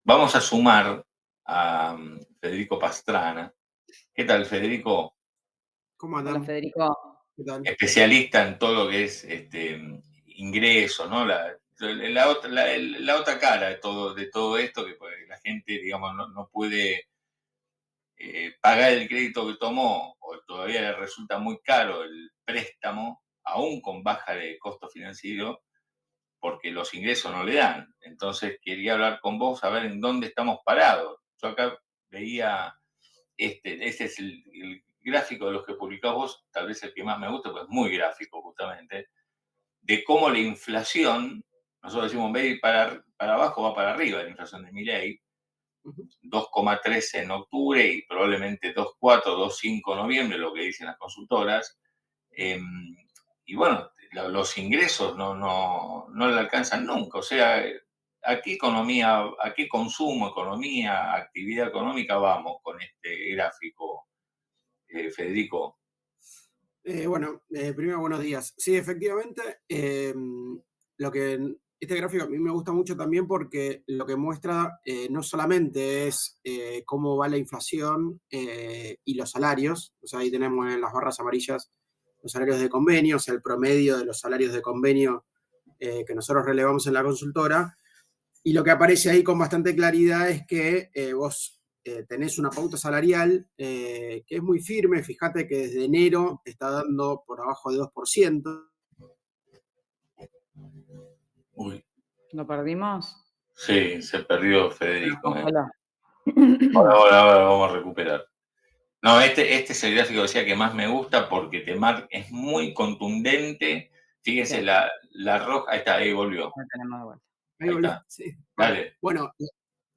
Vamos a sumar a Federico Pastrana. ¿Qué tal, Federico? ¿Cómo Hola andan? Federico. ¿Qué tal? Especialista en todo lo que es ingresos, ¿no? La otra cara de todo esto, que pues, la gente, digamos, no puede pagar el crédito que tomó, o todavía le resulta muy caro el préstamo, aún con baja de costo financiero, porque los ingresos no le dan. Entonces quería hablar con vos, a ver en dónde estamos parados. Yo acá veía, este es el gráfico de los que publicás vos, tal vez el que más me gusta, pues es muy gráfico justamente, de cómo la inflación, nosotros decimos, en vez de ir para abajo, va para arriba la inflación de Milei, Ujú. 2,3 en octubre y probablemente 2,4, 2,5 en noviembre, lo que dicen las consultoras. Eh, y bueno, los ingresos no le alcanzan nunca. O sea, ¿a qué economía, a qué consumo, economía, actividad económica vamos con este gráfico, Federico? Primero buenos días. Sí, efectivamente, este gráfico a mí me gusta mucho también porque lo que muestra no solamente es cómo va la inflación y los salarios, o sea, ahí tenemos en las barras amarillas los salarios de convenio, o sea, el promedio de los salarios de convenio que nosotros relevamos en la consultora. Y lo que aparece ahí con bastante claridad es que vos tenés una pauta salarial que es muy firme. Fíjate que desde enero está dando por abajo de 2%. Uy, ¿Lo perdimos? sí, se perdió Se nos Federico. congeló. Ahora vamos a recuperar. No, este es el gráfico que decía que más me gusta porque es muy contundente. Fíjense, Sí, la roja, ahí está, ahí volvió. lo tenemos de vuelta. Ahí Ahí volvió. está. Sí. Dale. Bueno,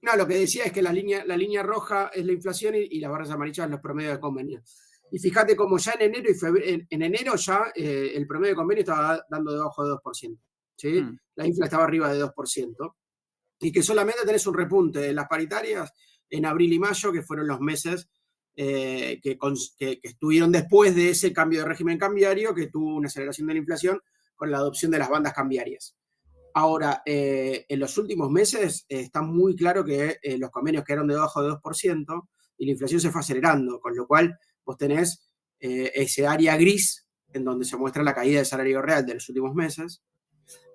no, lo que decía es que la línea roja es la inflación y las barras amarillas los promedios de convenio. Y fíjate como ya en enero y febrero, en enero ya el promedio de convenio estaba dando debajo de 2%. ¿Sí? Mm. La infla estaba arriba de 2%. Y que solamente tenés un repunte de las paritarias en abril y mayo, que fueron los meses que estuvieron después de ese cambio de régimen cambiario, que tuvo una aceleración de la inflación con la adopción de las bandas cambiarias. Ahora, en los últimos meses está muy claro que los convenios quedaron debajo de 2% y la inflación se fue acelerando, con lo cual vos tenés ese área gris en donde se muestra la caída del salario real de los últimos meses,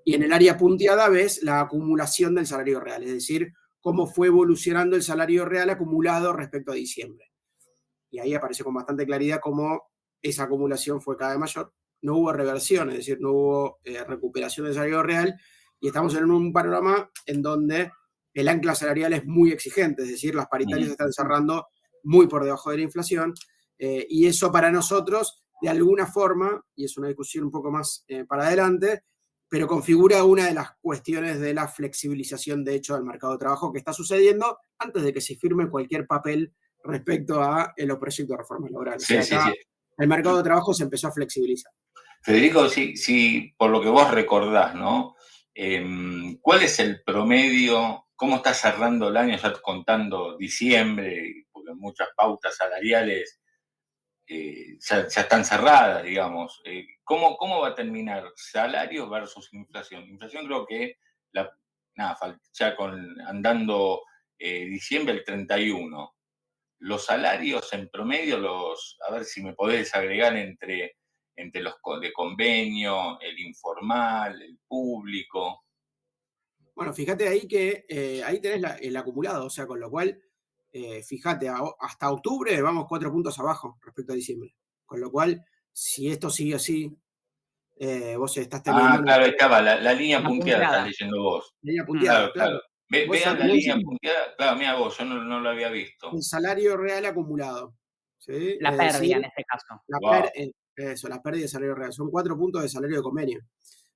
y en el área punteada ves la acumulación del salario real, es decir, cómo fue evolucionando el salario real acumulado respecto a diciembre. Y ahí aparece con bastante claridad cómo esa acumulación fue cada vez mayor. No hubo reversión, es decir, no hubo recuperación del salario real, y estamos en un panorama en donde el ancla salarial es muy exigente, es decir, las paritarias se están cerrando muy por debajo de la inflación, y eso para nosotros, de alguna forma, y es una discusión un poco más para adelante, pero configura una de las cuestiones de la flexibilización, de hecho, del mercado de trabajo que está sucediendo antes de que se firme cualquier papel respecto a los proyectos de reforma laboral. O Sí, sea, sí, acá sí. el mercado de trabajo se empezó a flexibilizar. Federico, sí, por lo que vos recordás, ¿no? ¿Cuál es el promedio? ¿Cómo está cerrando el año ya contando diciembre? Porque muchas pautas salariales ya están cerradas, digamos. ¿Cómo va a terminar salario versus inflación? Inflación creo que ya andando diciembre el 31. Los salarios en promedio, a ver si me podés agregar entre los de convenio, el informal, el público. Bueno, fíjate ahí que ahí tenés el acumulado, o sea, con lo cual, fíjate, hasta octubre vamos 4 puntos abajo respecto a diciembre. Con lo cual, si esto sigue así, vos estás teniendo Ah, una claro, ahí estaba, la línea La punteada estás punteada. leyendo vos. línea Mm. punteada, Claro, claro. claro. Vos ya Vean la tenés línea punteada, claro, mira vos, yo no lo había visto. el salario real acumulado. ¿Sí? La Es pérdida decir, en este caso. Wow. la pérdida de salario real. Son 4 puntos de salario de convenio.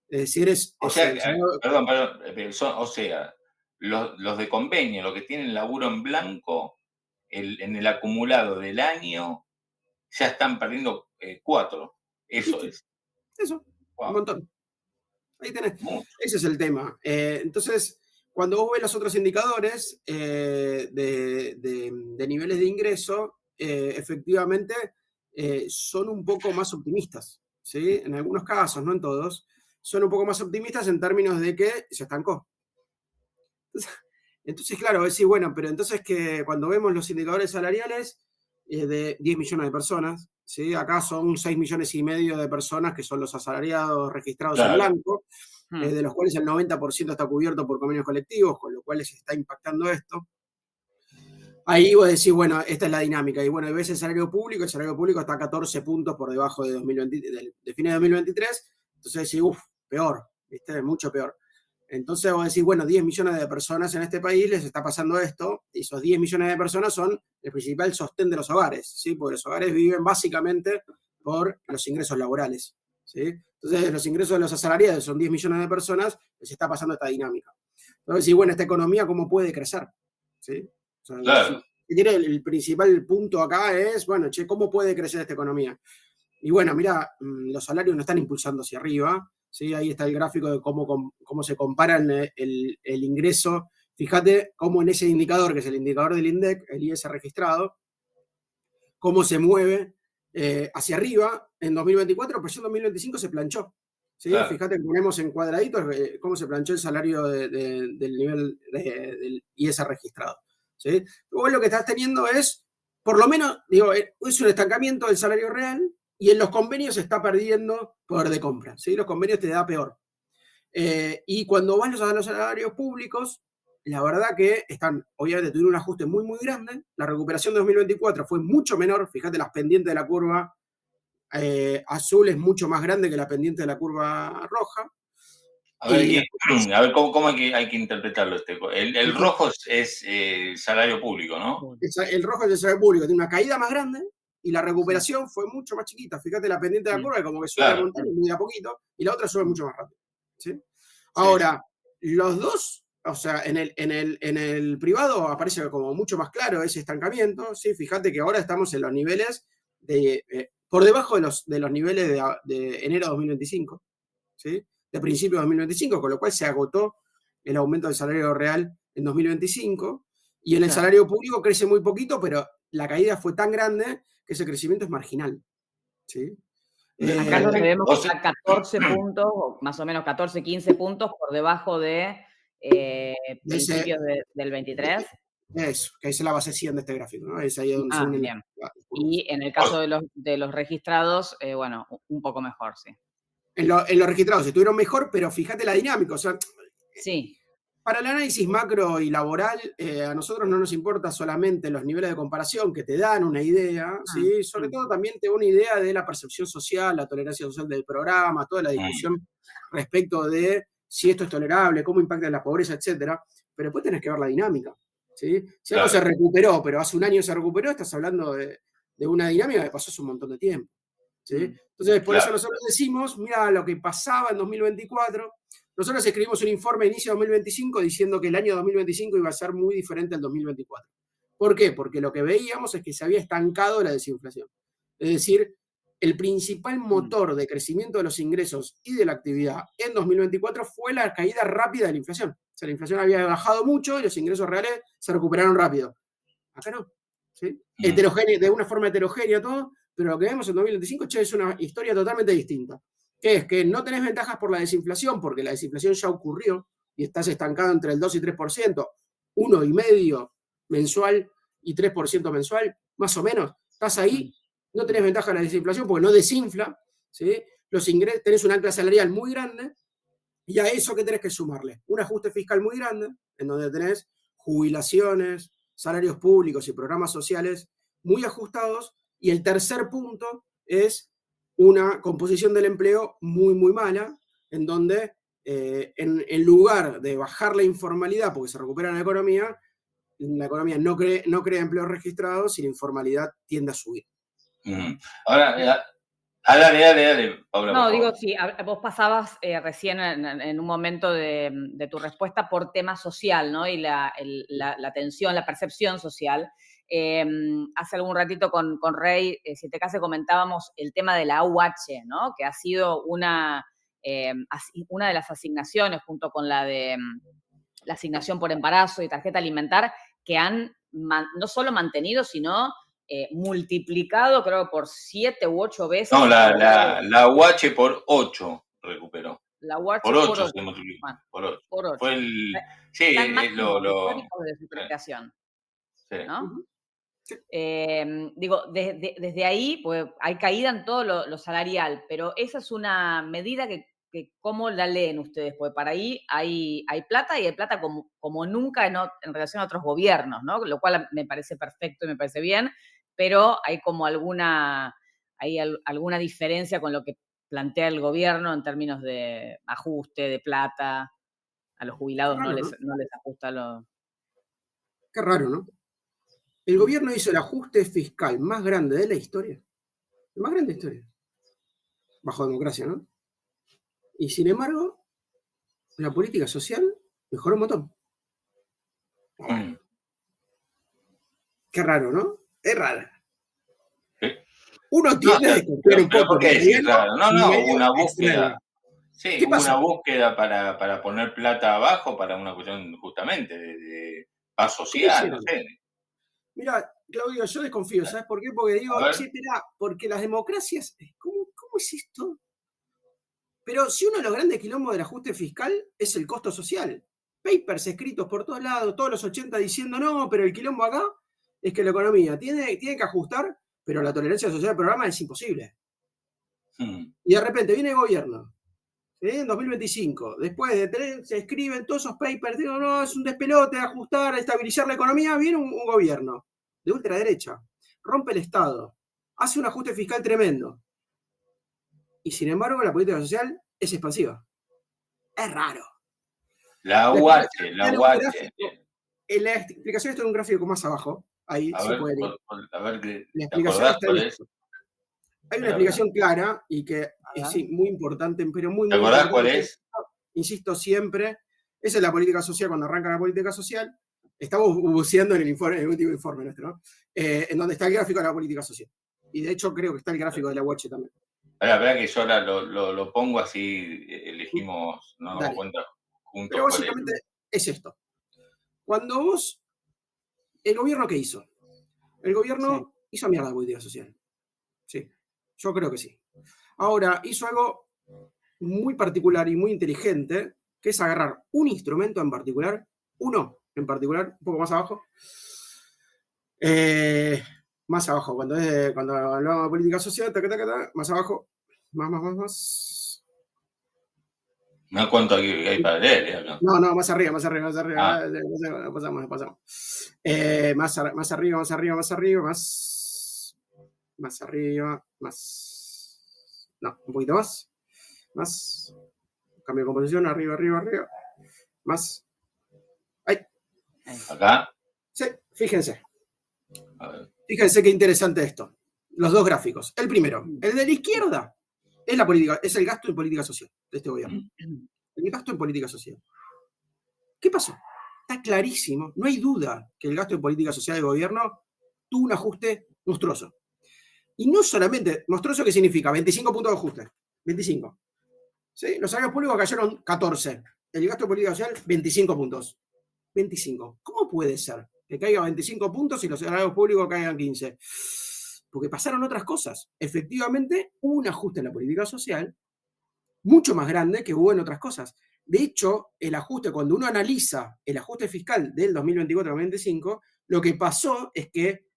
Es decir, es, O es sea, el salario. perdón, o sea, los de convenio, los que tienen laburo en blanco, en el acumulado del año, ya están perdiendo 4. Eso ¿Viste? es. Eso, un Wow. montón. Ahí tenés. Mucho. Ese es el tema. Entonces, cuando vos ves los otros indicadores de niveles de ingreso, efectivamente son un poco más optimistas. ¿Sí? En algunos casos, no en todos, son un poco más optimistas en términos de que se estancó. Entonces, Entonces, claro, decís, bueno, pero entonces que cuando vemos los indicadores salariales de 10 millones de personas, ¿sí? Acá son 6 millones y medio de personas que son los asalariados registrados en Claro, blanco, Mm, de los cuales el 90% está cubierto por convenios colectivos, con lo cual les está impactando esto. Ahí vos decís, bueno, esta es la dinámica. Y bueno, ves el salario público está 14 puntos por debajo de, 2020, de fines de 2023. Entonces decís, uff, peor, ¿viste? Mucho peor. Entonces vos decís, bueno, 10 millones de personas en este país les está pasando esto, y esos 10 millones de personas son el principal sostén de los hogares, ¿sí? Porque los hogares viven básicamente por los ingresos laborales, ¿sí? Entonces, los ingresos de los asalariados son 10 millones de personas, les está pasando esta dinámica. Entonces, decís, bueno, esta economía, ¿cómo puede crecer? ¿Sí? O sea, claro. el principal punto acá es, bueno, che, ¿cómo puede crecer esta economía? Y bueno, mira, los salarios no están impulsando hacia arriba, ¿sí? Ahí está el gráfico de cómo se comparan el ingreso. Fíjate cómo en ese indicador, que es el indicador del INDEC, el IS registrado, cómo se mueve hacia arriba en 2024, pero ya en 2025 se planchó. ¿Sí? Claro. Fíjate que ponemos en cuadraditos cómo se planchó el salario del nivel del IS registrado. ¿Sí? Vos lo que estás teniendo es, por lo menos, digo, es un estancamiento del salario real y en los convenios se está perdiendo poder de compra. ¿Sí? Los convenios te da peor. Y cuando vas a los salarios públicos, la verdad que están, obviamente tuvieron un ajuste muy, muy grande. La recuperación de 2024 fue mucho menor. Fíjate, las pendientes de la curva azul es mucho más grande que la pendiente de la curva roja. A ver ¿cómo hay que interpretarlo? El rojo es salario público, ¿no? El rojo es el salario público, tiene una caída más grande y la recuperación fue mucho más chiquita. Fíjate la pendiente de la curva, como que sube la Claro. montaña muy a poquito, y la otra sube mucho más rápido. ¿Sí? Sí, Ahora, los dos, o sea, en el privado aparece como mucho más claro ese estancamiento. ¿Sí? Fíjate que ahora estamos en los niveles por debajo de los niveles de enero de 2025, ¿sí? De principio de 2025, con lo cual se agotó el aumento del salario real en 2025, y en el salario público crece muy poquito, pero la caída fue tan grande que ese crecimiento es marginal. ¿Sí? Acá es donde vemos que está 14 puntos, o más o menos 14, 15 puntos por debajo de principios del 23. Eso, que es la base 100 de este gráfico, ¿no? Es ahí donde se unen. Bien. Y en el caso de los registrados, bueno, un poco mejor, sí. En los registrados estuvieron mejor, pero fíjate la dinámica. O sea, sí. Para el análisis macro y laboral, a nosotros no nos importa solamente los niveles de comparación que te dan una idea, ¿sí? Sobre todo también te da una idea de la percepción social, la tolerancia social del programa, toda la discusión respecto de si esto es tolerable, cómo impacta en la pobreza, etcétera. Pero después tenés que ver la dinámica, ¿sí? Si algo se recuperó, pero hace un año se recuperó, estás hablando de una dinámica que pasó hace un montón de tiempo, ¿sí? Entonces, por eso nosotros decimos, mira lo que pasaba en 2024. Nosotros escribimos un informe a inicio de 2025 diciendo que el año 2025 iba a ser muy diferente al 2024. ¿Por qué? Porque lo que veíamos es que se había estancado la desinflación. Es decir, el principal motor de crecimiento de los ingresos y de la actividad en 2024 fue la caída rápida de la inflación. O sea, la inflación había bajado mucho y los ingresos reales se recuperaron rápido. Acá no. ¿Sí? De una forma heterogénea todo, pero lo que vemos en 2025 es una historia totalmente distinta. Que es que no tenés ventajas por la desinflación, porque la desinflación ya ocurrió y estás estancado entre el 2 y 3%, 1,5% mensual y 3% mensual, más o menos. Estás ahí, no tenés ventaja en la desinflación porque no desinfla, ¿sí? Los ingresos, tenés un ancla salarial muy grande, y a eso que tenés que sumarle un ajuste fiscal muy grande, en donde tenés jubilaciones, salarios públicos y programas sociales muy ajustados, y el tercer punto es una composición del empleo muy, muy mala, en donde en lugar de bajar la informalidad porque se recupera la economía no crea empleos registrados y la informalidad tiende a subir. Ahora, dale, Paula. No, digo, sí, vos pasabas recién en un momento de tu respuesta por tema social, ¿no? Y la tensión, la percepción social. Hace algún ratito con Rey, si te case, comentábamos el tema de la AUH, ¿no? Que ha sido una de las asignaciones, junto con la de la asignación por embarazo y tarjeta alimentar, que han no solo mantenido, sino multiplicado, creo, por 7 u 8 veces. No, la UH por 8 recuperó. La UACH Por por 8 8. se multiplicó, Bueno, por 8. por 8. Fue el... Sí, Está en es máximos históricos de su sí, creación, sí. ¿no? Sí. Digo, desde ahí, pues hay caída en todo lo salarial, pero esa es una medida que ¿cómo la leen ustedes? Porque para ahí hay plata y hay plata como nunca en relación a otros gobiernos, ¿no? Lo cual me parece perfecto y me parece bien, pero hay como alguna diferencia con lo que plantea el gobierno en términos de ajuste, de plata. A los Qué jubilados raro, ¿no? no les ajusta lo... Qué raro, ¿no? El gobierno hizo el ajuste fiscal más grande de la historia. El más grande de la historia. Bajo democracia, ¿no? Y sin embargo, la política social mejoró un montón. Mm. Qué raro, ¿no? Es raro. Sí. Uno No, tiende a desconfiar un pero poco, ¿por qué porque hay decir algo raro? No, hubo medio una extraño. búsqueda. Sí, ¿Qué hubo una pasó? búsqueda para poner plata abajo para una cuestión justamente de paz ¿Cómo social, no hicieron? sé. Mira, Claudio, yo desconfío, ¿sabes por qué? Porque digo, A ver, che, espera, porque las democracias, ¿cómo es esto? Pero si uno de los grandes quilombos del ajuste fiscal es el costo social. Papers escritos por todos lados, todos los 80 diciendo, no, pero el quilombo acá es que la economía tiene que ajustar, pero la tolerancia social del programa es imposible. Y de repente viene el gobierno, en 2025, después de tener, se escriben todos esos papers, digo, no, es un despelote, ajustar, estabilizar la economía, viene un gobierno de ultraderecha, rompe el Estado, hace un ajuste fiscal tremendo, y sin embargo la política social es expansiva. Es raro. la La UH, explicación la está en un UH. gráfico, la explicación está en un gráfico más abajo, ahí A se ver, pueden ir. a ver, La ¿te explicación acordás está en cuál es? esto. Hay una A ver, explicación clara y que es ver. sí, muy importante, pero muy, ¿te muy acordás cuál importante. es? Insisto siempre, esa es la política social cuando arranca la política social. Estamos buceando en el informe, en el último informe nuestro, ¿no? En donde está el gráfico de la política social. Y de hecho creo que está el gráfico de la UH también. Espera que yo ahora lo pongo así, elegimos, nos damos Dale. cuenta juntos Pero cuál es. básicamente es esto. Cuando vos, ¿el gobierno qué hizo? El gobierno hizo mierda la política social. Sí, yo creo que sí. Ahora, hizo algo muy particular y muy inteligente, que es agarrar un instrumento en particular, uno en particular, un poco más abajo, más abajo, cuando hablamos de política social, más abajo, más. No cuánto hay para leer, acá. No, más arriba. Pasamos. Más arriba, no, un poquito más, cambio de composición, arriba, más, ahí. Acá. Sí, fíjense. A ver. Fíjense qué interesante esto. Los dos gráficos. El primero, el de la izquierda, es el gasto en política social de este gobierno. El gasto en política social. ¿Qué pasó? Está clarísimo, no hay duda que el gasto en política social del gobierno tuvo un ajuste monstruoso. Y no solamente, monstruoso, ¿qué significa? 25 puntos de ajuste. 25. ¿Sí? Los salarios públicos cayeron 14. El gasto en política social, 25 puntos. 25. ¿Cómo puede ser que caiga 25 puntos y los salarios públicos caigan 15? Porque pasaron otras cosas. Efectivamente, hubo un ajuste en la política social mucho más grande que hubo en otras cosas. De hecho, el ajuste, cuando uno analiza el ajuste fiscal del 2024-2025, lo que pasó es que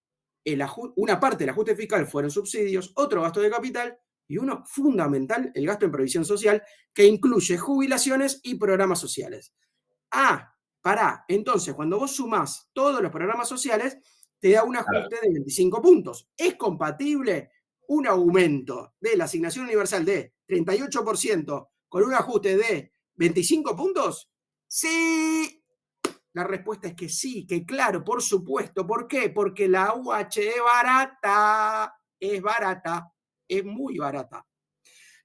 una parte del ajuste fiscal fueron subsidios, otro gasto de capital y uno fundamental, el gasto en previsión social, que incluye jubilaciones y programas sociales. Entonces, cuando vos sumás todos los programas sociales, te da un ajuste de 25 puntos. ¿Es compatible un aumento de la asignación universal de 38% con un ajuste de 25 puntos? Sí. La respuesta es que sí, que claro, por supuesto. ¿Por qué? Porque la UH es barata, es muy barata.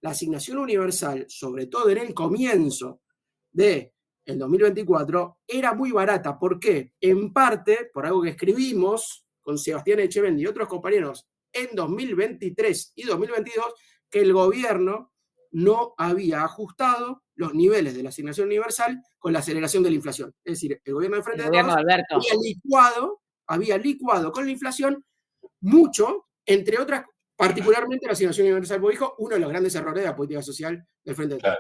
La asignación universal, sobre todo en el comienzo del 2024, era muy barata. ¿Por qué? En parte, por algo que escribimos con Sebastián Echevendi y otros compañeros en 2023 y 2022, que el gobierno no había ajustado los niveles de la asignación universal con la aceleración de la inflación. Es decir, el gobierno de Frente de Todos había licuado con la inflación mucho, entre otras, particularmente la asignación universal, porque dijo, uno de los grandes errores de la política social del Frente de Todos.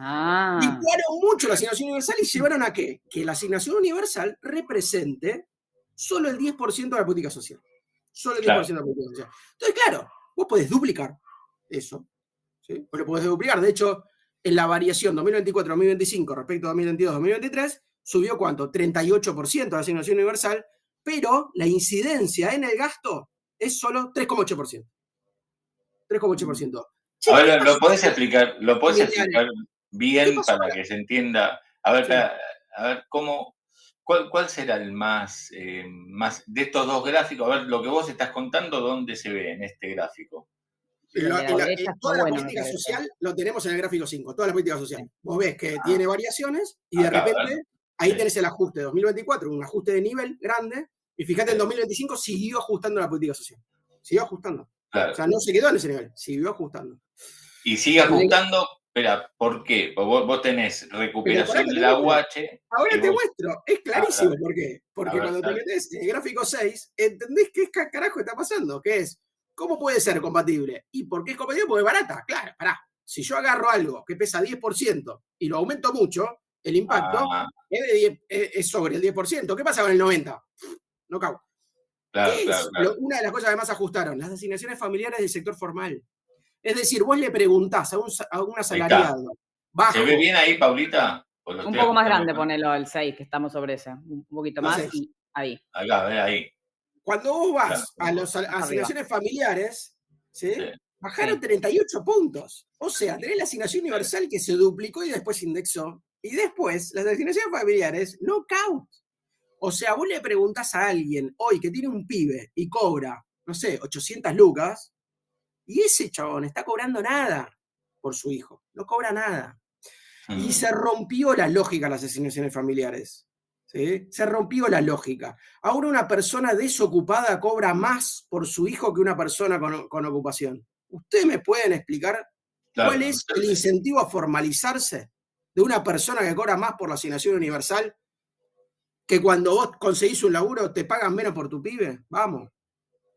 Ah, Licuaron mucho la asignación universal y llevaron a qué? Que la asignación universal represente solo el 10% de la política social. Solo el Claro. 10% de la política social. Entonces, claro, vos podés duplicar eso. ¿Sí? Vos lo podés duplicar. De hecho, en la variación 2024-2025 respecto a 2022-2023, subió ¿cuánto? 38% de la asignación universal, pero la incidencia en el gasto es solo 3,8%. 3,8%. A Che, ¿qué ver, pasó con lo podés familiares? explicar ¿Qué bien pasó con para que se entienda. A ver, sí. a ver cuál será el más de estos dos gráficos? A ver, lo que vos estás contando, ¿dónde se ve en este gráfico? y el de la derecha está Toda la bueno, me política parece. social lo tenemos en el gráfico 5, toda la política social. Vos ves que Ah, tiene variaciones y de acá, a ver. repente ahí Sí, tenés el ajuste de 2024, un ajuste de nivel grande, y fíjate, en sí, 2025 siguió ajustando la política social. Siguió ajustando. O claro. sea, no se quedó en ese nivel, siguió ajustando. Y sigue ajustando, espera, ¿por qué? Porque vos tenés Pero pará recuperación que de te la muestre. UH, Ahora que te vos. muestro. Es Ah, clarísimo. dale, ¿Por qué? a Porque ver, cuando te dale. metes en el gráfico 6, entendés qué carajo está pasando. Que es, ¿cómo puede ser compatible? ¿Y por qué es compatible? Porque es barata. Claro, pará. Si yo agarro algo que pesa 10% y lo aumento mucho, el impacto Ah, es sobre el 10%. ¿Qué pasa con el 90%? No cago. claro, ¿Qué claro, es claro. una de las cosas que más ajustaron? Las asignaciones familiares del sector formal. Es decir, vos le preguntás a un Ahí está. asalariado ¿Se ve bajo, bien ahí, Paulita? Pues lo Un estoy poco más ajustando grande, acá. ponelo el 6 que estamos sobre ese. Un poquito no más sé, y ahí, Acá, ve ahí. cuando vos Claro, vas a un las poco. más arriba. asignaciones familiares, Sí, ¿sí? Bajaron Sí. 38 puntos. O sea, tenés la asignación universal que se duplicó y después indexó. Y después, las asignaciones familiares, knockout. O sea, vos le preguntás a alguien hoy que tiene un pibe y cobra, no sé, 800 lucas, y ese chabón está cobrando nada por su hijo. No cobra nada. Y mm, se rompió la lógica de las asignaciones familiares. ¿Sí? Se rompió la lógica. Ahora una persona desocupada cobra más por su hijo que una persona con ocupación. ¿Ustedes me pueden explicar cuál claro, es el incentivo a formalizarse de una persona que cobra más por la asignación universal que cuando vos conseguís un laburo te pagan menos por tu pibe? Vamos.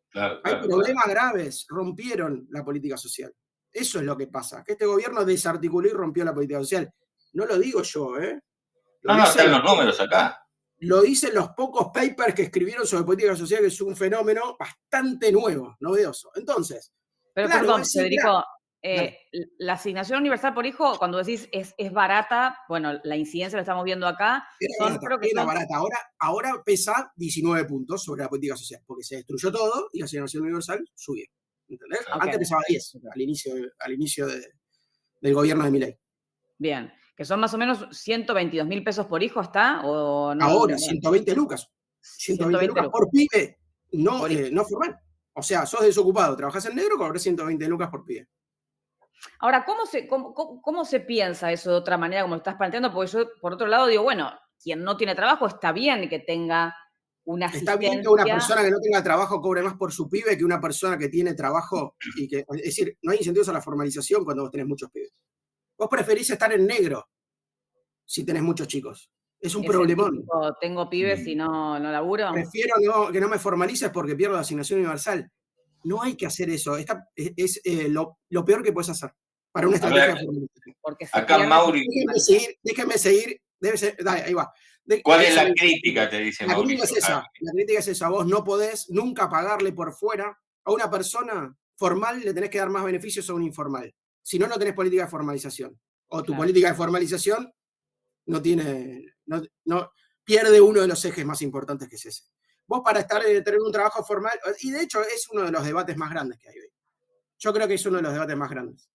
claro, Hay claro, claro. problemas graves, rompieron la política social. Eso es lo que pasa, que este gobierno desarticuló y rompió la política social. No lo digo yo, ¿eh? Lo No, no, dicen están los, los números acá. lo dicen los pocos papers que escribieron sobre política social, que es un fenómeno bastante nuevo, novedoso. Entonces, Pero claro, vos perdón, decís, mirá, Federico, dale, la asignación universal por hijo, cuando decís es barata, bueno, la incidencia lo estamos viendo acá, son, creo que era son, barata. Ahora pesa 19 puntos sobre la política social, porque se destruyó todo y la asignación universal subió. ¿Entendés? Claro. ok, Antes pesaba 10 ok, al inicio del gobierno de Milei. bien, que son más o menos 122.000 pesos por hijo, ¿está? O no, Ahora, bueno, 120 lucas. 120 120 lucas lucas por pibe no, por hijo. no formal. O sea, sos desocupado, trabajás en negro, cobrás 120 lucas por pibe. Ahora, ¿cómo se piensa eso de otra manera, como lo estás planteando? Porque yo, por otro lado, digo, bueno, quien no tiene trabajo está bien que tenga una Está bien que una asistencia. persona que no tenga trabajo cobre más por su pibe que una persona que tiene trabajo y que, es decir, no hay incentivos a la formalización cuando vos tenés muchos pibes. Vos preferís estar en negro si tenés muchos chicos. Es un Es el problemón. típico, tengo pibes y Mm. no laburo. Prefiero que no me formalices porque pierdo la asignación universal. No hay que hacer eso. Lo peor que puedes hacer para una A estrategia ver, de formalización. Porque se acá pierde esa Mauri, formalización. Déjenme seguir. Debe ser, dale, ahí va. ¿cuál Ahí es se la ve. crítica? Te dice La crítica es Mauricio acá. esa. La crítica es esa. Vos no podés nunca pagarle por fuera a una persona formal, le tenés que dar más beneficios a un informal. Si no, no tenés política de formalización. O tu Claro. política de formalización no tiene, pierde uno de los ejes más importantes que es ese. Vos para tener un trabajo formal, y de hecho es uno de los debates más grandes que hay hoy. Yo creo que es uno de los debates más grandes.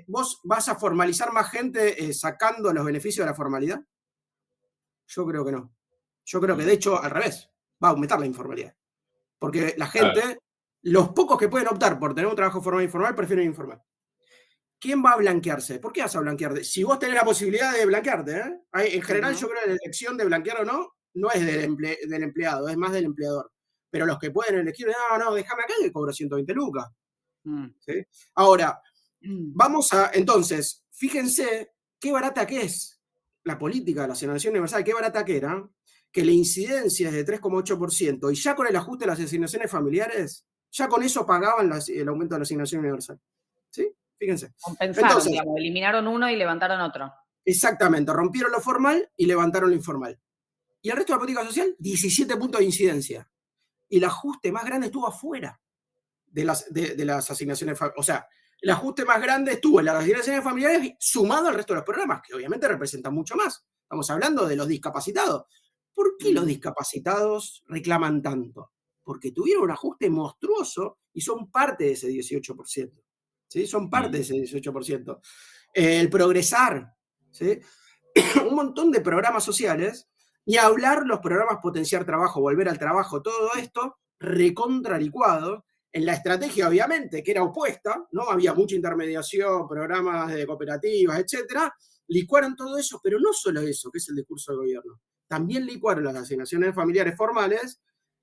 ¿Vos vas a formalizar más gente sacando los beneficios de la formalidad? Yo creo que no. Yo creo que de Mm, hecho al revés, va a aumentar la informalidad. Porque la claro, gente, los pocos que pueden optar por tener un trabajo formal e informal, prefieren informal. ¿Quién va a blanquearse? ¿Por qué vas a blanquearte? Si vos tenés la posibilidad de blanquearte, ¿eh? En general Ujú. yo creo que la elección de blanquear o no, no es del empleado, es más del empleador. Pero los que pueden elegir, no, déjame acá que cobro 120 lucas. Mm. ¿Sí? Ahora, Mm. vamos a, entonces, fíjense qué barata que es la política de la asignación universal, qué barata que era, que la incidencia es de 3,8% y ya con el ajuste de las asignaciones familiares, ya con eso pagaban el aumento de la asignación universal. ¿Sí? Fíjense. Compensaron, Entonces, digamos, eliminaron uno y levantaron otro. exactamente, rompieron lo formal y levantaron lo informal. Y el resto de la política social, 17 puntos de incidencia. Y el ajuste más grande estuvo afuera de las asignaciones familiares. O sea, el ajuste más grande estuvo en las asignaciones familiares sumado al resto de los programas, que obviamente representan mucho más. Estamos hablando de los discapacitados. ¿Por qué los discapacitados reclaman tanto? Porque tuvieron un ajuste monstruoso y son parte de ese 18%. ¿Sí? Son parte de ese 18%. El progresar, ¿sí? Un montón de programas sociales, y hablar los programas potenciar trabajo, volver al trabajo, todo esto recontralicuado en la estrategia, obviamente, que era opuesta, ¿no? Había mucha intermediación, programas de cooperativas, etcétera. Licuaron todo eso, pero no solo eso, que es el discurso del gobierno. También licuaron las asignaciones familiares formales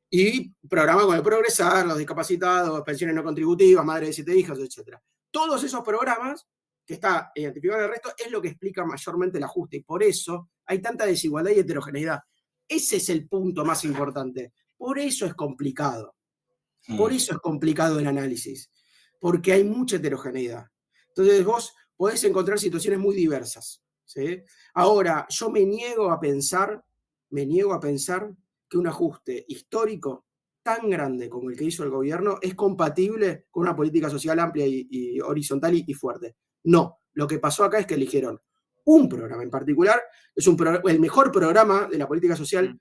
y programas con el progresar, los discapacitados, pensiones no contributivas, madre de 7 hijos, etcétera. Todos esos programas que está identificado en el resto es lo que explica mayormente el ajuste, y por eso hay tanta desigualdad y heterogeneidad. Ese es el punto más importante. Por eso es complicado. Por eso es complicado el análisis, porque hay mucha heterogeneidad. Entonces vos podés encontrar situaciones muy diversas, ¿sí? Ahora, yo me niego a pensar que un ajuste histórico tan grande como el que hizo el gobierno es compatible con una política social amplia y horizontal y fuerte. No, lo que pasó acá es que eligieron un programa en particular, es el mejor programa de la política social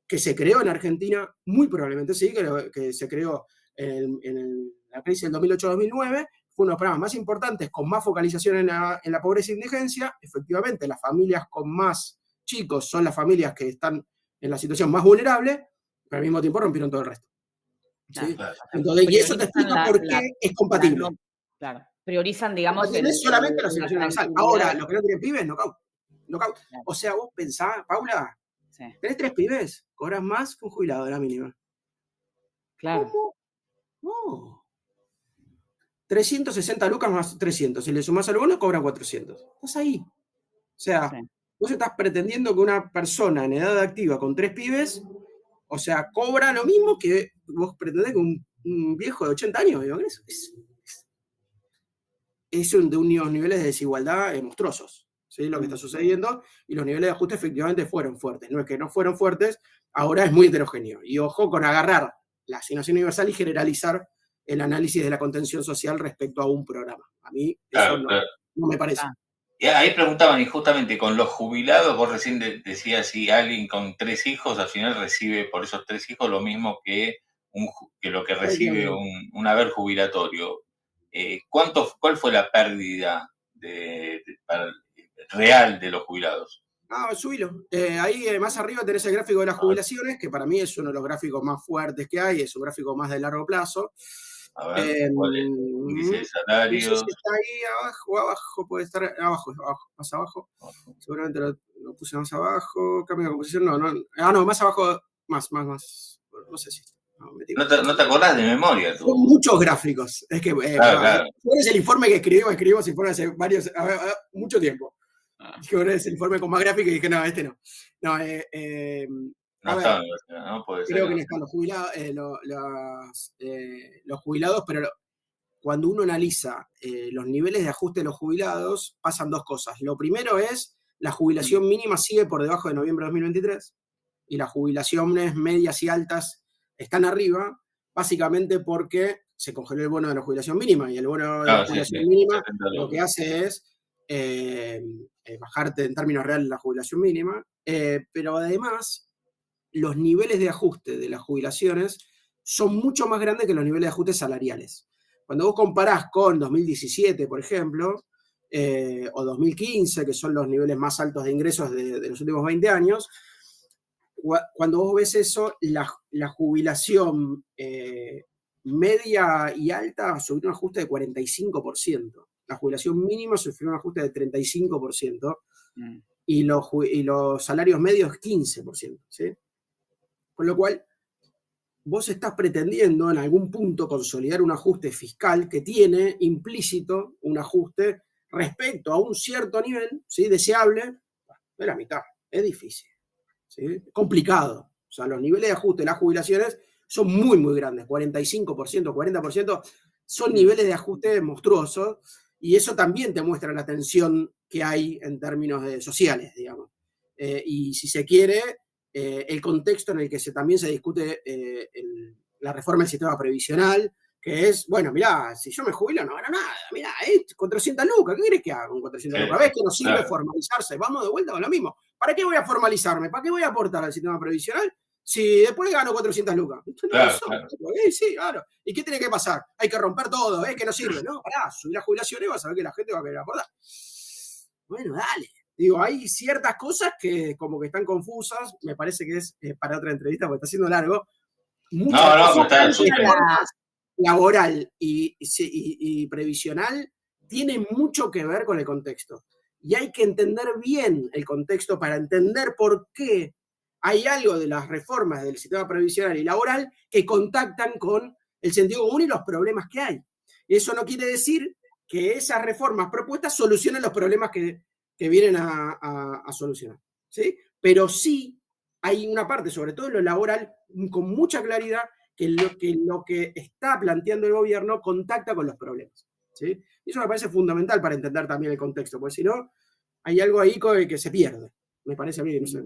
que se creó en Argentina, muy probablemente sí, que se creó en la crisis del 2008-2009, fue uno de los programas más importantes, con más focalización en la pobreza e indigencia. Efectivamente, las familias con más chicos son las familias que están en la situación más vulnerable, pero al mismo tiempo rompieron todo el resto. ¿Sí? Entonces, y eso te explica por qué es compatible. Claro, priorizan, digamos, solamente la asignación universal. Ahora, los que no tienen pibes, knockout. Claro. O sea, vos pensás, Paula, tenés 3 pibes, cobras más que un jubilado de la mínima. Claro. ¿Cómo? No. 360 lucas más 300. Si le sumás al bono, cobran 400. Estás ahí. O sea, vos estás pretendiendo que una persona en edad activa con 3 pibes, o sea, cobra lo mismo que vos pretendés que un viejo de 80 años. Es de unos niveles de desigualdad monstruosos, ¿sí? Lo que está sucediendo, y los niveles de ajuste efectivamente fueron fuertes. No es que no fueron fuertes, ahora es muy heterogéneo. Y ojo con agarrar la asignación universal y generalizar el análisis de la contención social respecto a un programa. A mí eso no me parece. Y ahí preguntaban, y justamente con los jubilados, vos recién decías, si alguien con 3 hijos al final recibe por esos 3 hijos lo mismo que lo que recibe un haber jubilatorio. ¿Cuál fue la pérdida real de los jubilados? Subilo. Ahí más arriba tenés el gráfico de las jubilaciones, que para mí es uno de los gráficos más fuertes que hay, es un gráfico más de largo plazo. A ver, ¿cuál es? Índice de salarios. No sé si está ahí abajo, puede estar abajo, más abajo. Seguramente lo puse más abajo. Cambio de composición, no, más abajo, más. No sé si. No te acordás de memoria tú. Son muchos gráficos. Es que, claro. es el informe que escribimos informe hace mucho tiempo. Dije, bueno, es el informe con más gráficos y dije, no, este no. No, puede ser. Creo que no están los jubilados, pero cuando uno analiza los niveles de ajuste de los jubilados, pasan 2 cosas. Lo primero es, la jubilación mínima sigue por debajo de noviembre de 2023, y las jubilaciones medias y altas están arriba, básicamente porque se congeló el bono de la jubilación mínima, y el bono de la jubilación mínima lo que hace es bajarte en términos reales la jubilación mínima, pero además los niveles de ajuste de las jubilaciones son mucho más grandes que los niveles de ajuste salariales. Cuando vos comparás con 2017, por ejemplo, o 2015, que son los niveles más altos de ingresos de los últimos 20 años, cuando vos ves eso, la jubilación media y alta sufrió un ajuste de 45%. La jubilación mínima sufrió un ajuste de 35%, y los salarios medios 15%, ¿sí? Con lo cual, vos estás pretendiendo en algún punto consolidar un ajuste fiscal que tiene implícito un ajuste respecto a un cierto nivel, ¿sí? Deseable, de la mitad. Es difícil, ¿sí? Complicado. O sea, los niveles de ajuste de las jubilaciones son muy, muy grandes. 45%, 40% son niveles de ajuste monstruosos. Y eso también te muestra la tensión que hay en términos sociales, digamos. Y si se quiere, el contexto en el que también se discute la reforma del sistema previsional, que es, bueno, mirá, si yo me jubilo no gano nada, mirá, 400 lucas, ¿qué querés que haga con 400 lucas? ¿Ves que no sirve formalizarse? Vamos de vuelta con lo mismo. ¿Para qué voy a formalizarme? ¿Para qué voy a aportar al sistema previsional si después gano 400 lucas? Claro. Sí, claro. ¿Y qué tiene que pasar? Hay que romper todo, que no sirve. No, pará, subir las jubilaciones y vas a ver que la gente va a querer aportar. Bueno, dale. Digo, hay ciertas cosas que como que están confusas, me parece que es para otra entrevista porque está siendo largo. Muchas cosas laboral y previsional tiene mucho que ver con el contexto. Y hay que entender bien el contexto para entender por qué hay algo de las reformas del sistema previsional y laboral que contactan con el sentido común y los problemas que hay. Eso no quiere decir que esas reformas propuestas solucionen los problemas que vienen a solucionar, ¿sí? Pero sí hay una parte, sobre todo en lo laboral, con mucha claridad, que lo que está planteando el gobierno contacta con los problemas, ¿sí? Y eso me parece fundamental para entender también el contexto, porque si no, hay algo ahí que se pierde, me parece a mí. No sé.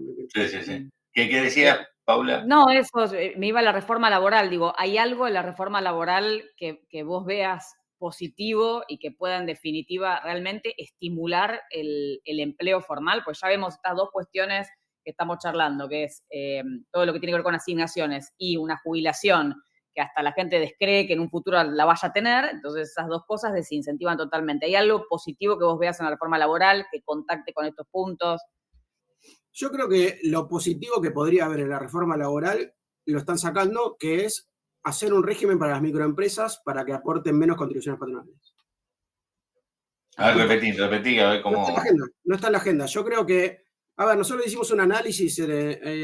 Sí. ¿Qué decía, Paula? No, eso, me iba a la reforma laboral. Digo, ¿hay algo en la reforma laboral que vos veas positivo y que pueda en definitiva realmente estimular el empleo formal? Pues ya vemos estas dos cuestiones que estamos charlando, que es todo lo que tiene que ver con asignaciones y una jubilación que hasta la gente descree que en un futuro la vaya a tener. Entonces esas dos cosas desincentivan totalmente. ¿Hay algo positivo que vos veas en la reforma laboral que contacte con estos puntos? Yo creo que lo positivo que podría haber en la reforma laboral lo están sacando, que es hacer un régimen para las microempresas para que aporten menos contribuciones patronales. A ver, repetí, a ver cómo... No está en la agenda. Yo creo que, a ver, nosotros hicimos un análisis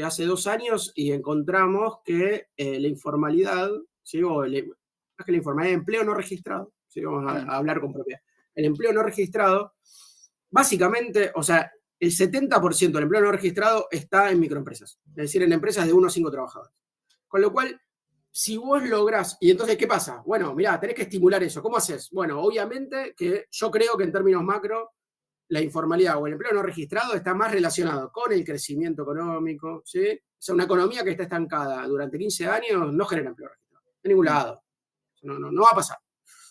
hace 2 años y encontramos que la informalidad, ¿sí? Es que la informalidad de empleo no registrado, ¿sí? Vamos a hablar con propiedad. El empleo no registrado, básicamente, o sea, el 70% del empleo no registrado está en microempresas, es decir, en empresas de 1 a 5 trabajadores. Con lo cual, si vos lográs, y entonces, ¿qué pasa? Bueno, mirá, tenés que estimular eso. ¿Cómo haces? Bueno, obviamente que yo creo que en términos macro, la informalidad o el empleo no registrado está más relacionado con el crecimiento económico, ¿sí? O sea, una economía que está estancada durante 15 años no genera empleo registrado, de ningún lado. No va a pasar.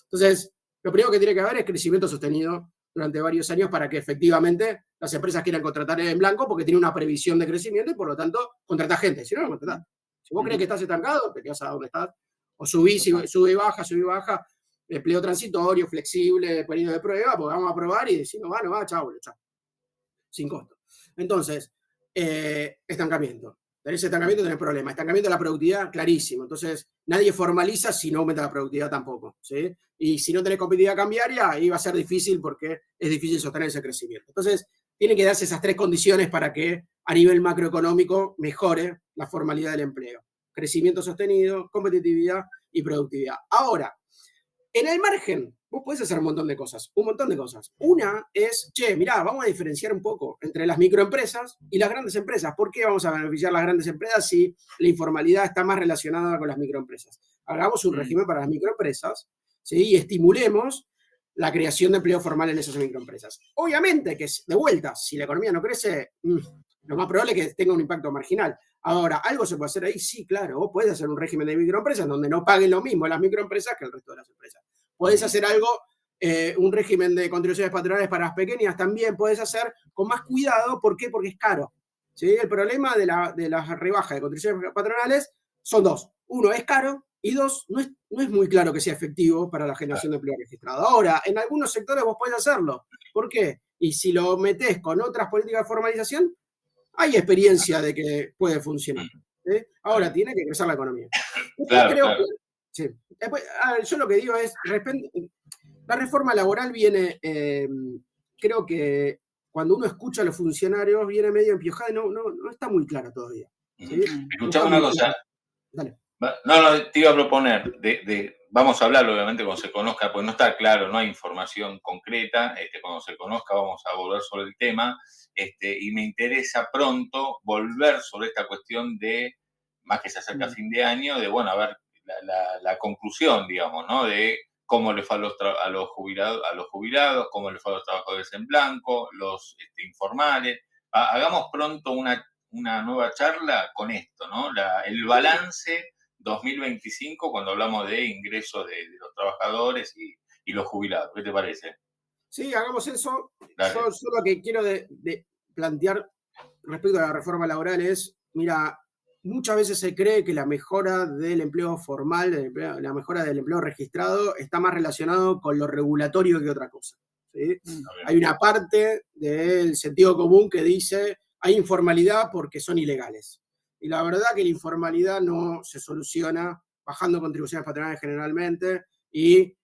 Entonces, lo primero que tiene que haber es crecimiento sostenido durante varios años para que efectivamente las empresas quieran contratar en blanco porque tiene una previsión de crecimiento y por lo tanto contrata gente, si no, no contratás. Si vos crees que estás estancado, te quedas a donde estás, o subís, sube y baja, empleo transitorio, flexible, periodo de prueba, porque vamos a probar y decir, no va, chao. Sin costo. Entonces, estancamiento. Tenés estancamiento, tenés problemas. Estancamiento de la productividad, clarísimo. Entonces, nadie formaliza si no aumenta la productividad tampoco, ¿sí? Y si no tenés competitividad cambiaria, ahí va a ser difícil porque es difícil sostener ese crecimiento. Entonces, tienen que darse esas 3 condiciones para que a nivel macroeconómico mejore la formalidad del empleo. Crecimiento sostenido, competitividad y productividad. Ahora, en el margen, vos podés hacer un montón de cosas. Una es, mirá, vamos a diferenciar un poco entre las microempresas y las grandes empresas. ¿Por qué vamos a beneficiar las grandes empresas si la informalidad está más relacionada con las microempresas? Hagamos un régimen para las microempresas, ¿sí? Y estimulemos la creación de empleo formal en esas microempresas. Obviamente que, de vuelta, si la economía no crece, lo más probable es que tenga un impacto marginal. Ahora, ¿algo se puede hacer ahí? Sí, claro. Vos podés hacer un régimen de microempresas donde no paguen lo mismo las microempresas que el resto de las empresas. Podés hacer algo, un régimen de contribuciones patronales para las pequeñas, también podés hacer con más cuidado. ¿Por qué? Porque es caro, ¿sí? El problema de la rebaja de contribuciones patronales son 2. Uno, es caro, y 2, no es muy claro que sea efectivo para la generación de empleo registrado. Ahora, en algunos sectores vos podés hacerlo. ¿Por qué? Y si lo metés con otras políticas de formalización, hay experiencia de que puede funcionar. ¿Sí? Ahora, tiene que crecer la economía. Claro. Sí. Después, yo lo que digo es, la reforma laboral viene, creo que cuando uno escucha a los funcionarios, viene medio empiojada y no está muy clara todavía. ¿Sí? Escuchame una cosa. Dale. No, te iba a proponer, vamos a hablarlo obviamente cuando se conozca, porque no está claro, no hay información concreta, cuando se conozca vamos a volver sobre el tema, y me interesa pronto volver sobre esta cuestión de, más que se acerca a fin de año, de, bueno, a ver, la conclusión, digamos, ¿no? De cómo le fue a los jubilados, cómo le fue a los trabajadores en blanco, los informales. Hagamos pronto una nueva charla con esto, ¿no? El balance 2025 cuando hablamos de ingresos de los trabajadores y los jubilados. ¿Qué te parece? Sí, hagamos eso. Dale. Yo lo que quiero de plantear respecto a la reforma laboral es, mira, muchas veces se cree que la mejora del empleo formal, la mejora del empleo registrado, está más relacionado con lo regulatorio que otra cosa. ¿Sí? Hay una parte del sentido común que dice hay informalidad porque son ilegales. Y la verdad que la informalidad no se soluciona bajando contribuciones patronales generalmente y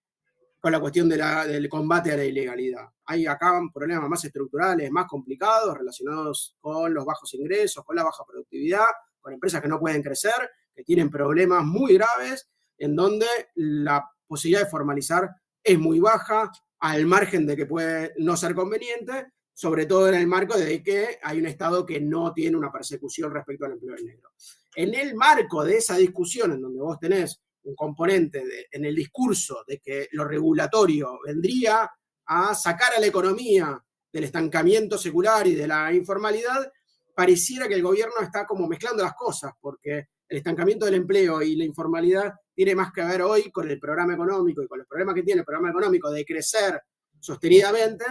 con la cuestión del combate a la ilegalidad. Hay acá problemas más estructurales, más complicados, relacionados con los bajos ingresos, con la baja productividad, con empresas que no pueden crecer, que tienen problemas muy graves, en donde la posibilidad de formalizar es muy baja, al margen de que puede no ser conveniente, sobre todo en el marco de que hay un Estado que no tiene una persecución respecto al empleo negro. En el marco de esa discusión, en donde vos tenés un componente en el discurso de que lo regulatorio vendría a sacar a la economía del estancamiento secular y de la informalidad, pareciera que el gobierno está como mezclando las cosas, porque el estancamiento del empleo y la informalidad tiene más que ver hoy con el programa económico y con los problemas que tiene el programa económico de crecer sostenidamente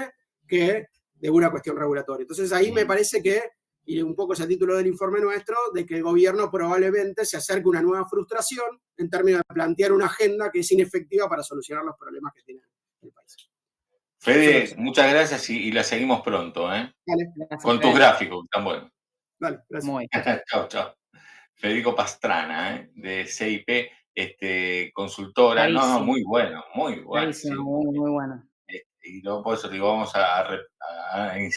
que de una cuestión regulatoria. Entonces ahí me parece que, y un poco es el título del informe nuestro, de que el gobierno probablemente se acerque a una nueva frustración en términos de plantear una agenda que es inefectiva para solucionar los problemas que tiene el país. Fede, muchas gracias y la seguimos pronto, ¿eh? Dale. Gracias, Con tus Fede. gráficos, que están buenos. Dale, gracias. Muy. Chao, chao. Federico Pastrana, de CIP, consultora. Clarísimo. No, muy bueno, muy bueno. Clarísimo, Sí. muy bueno. Y luego por eso digo, vamos a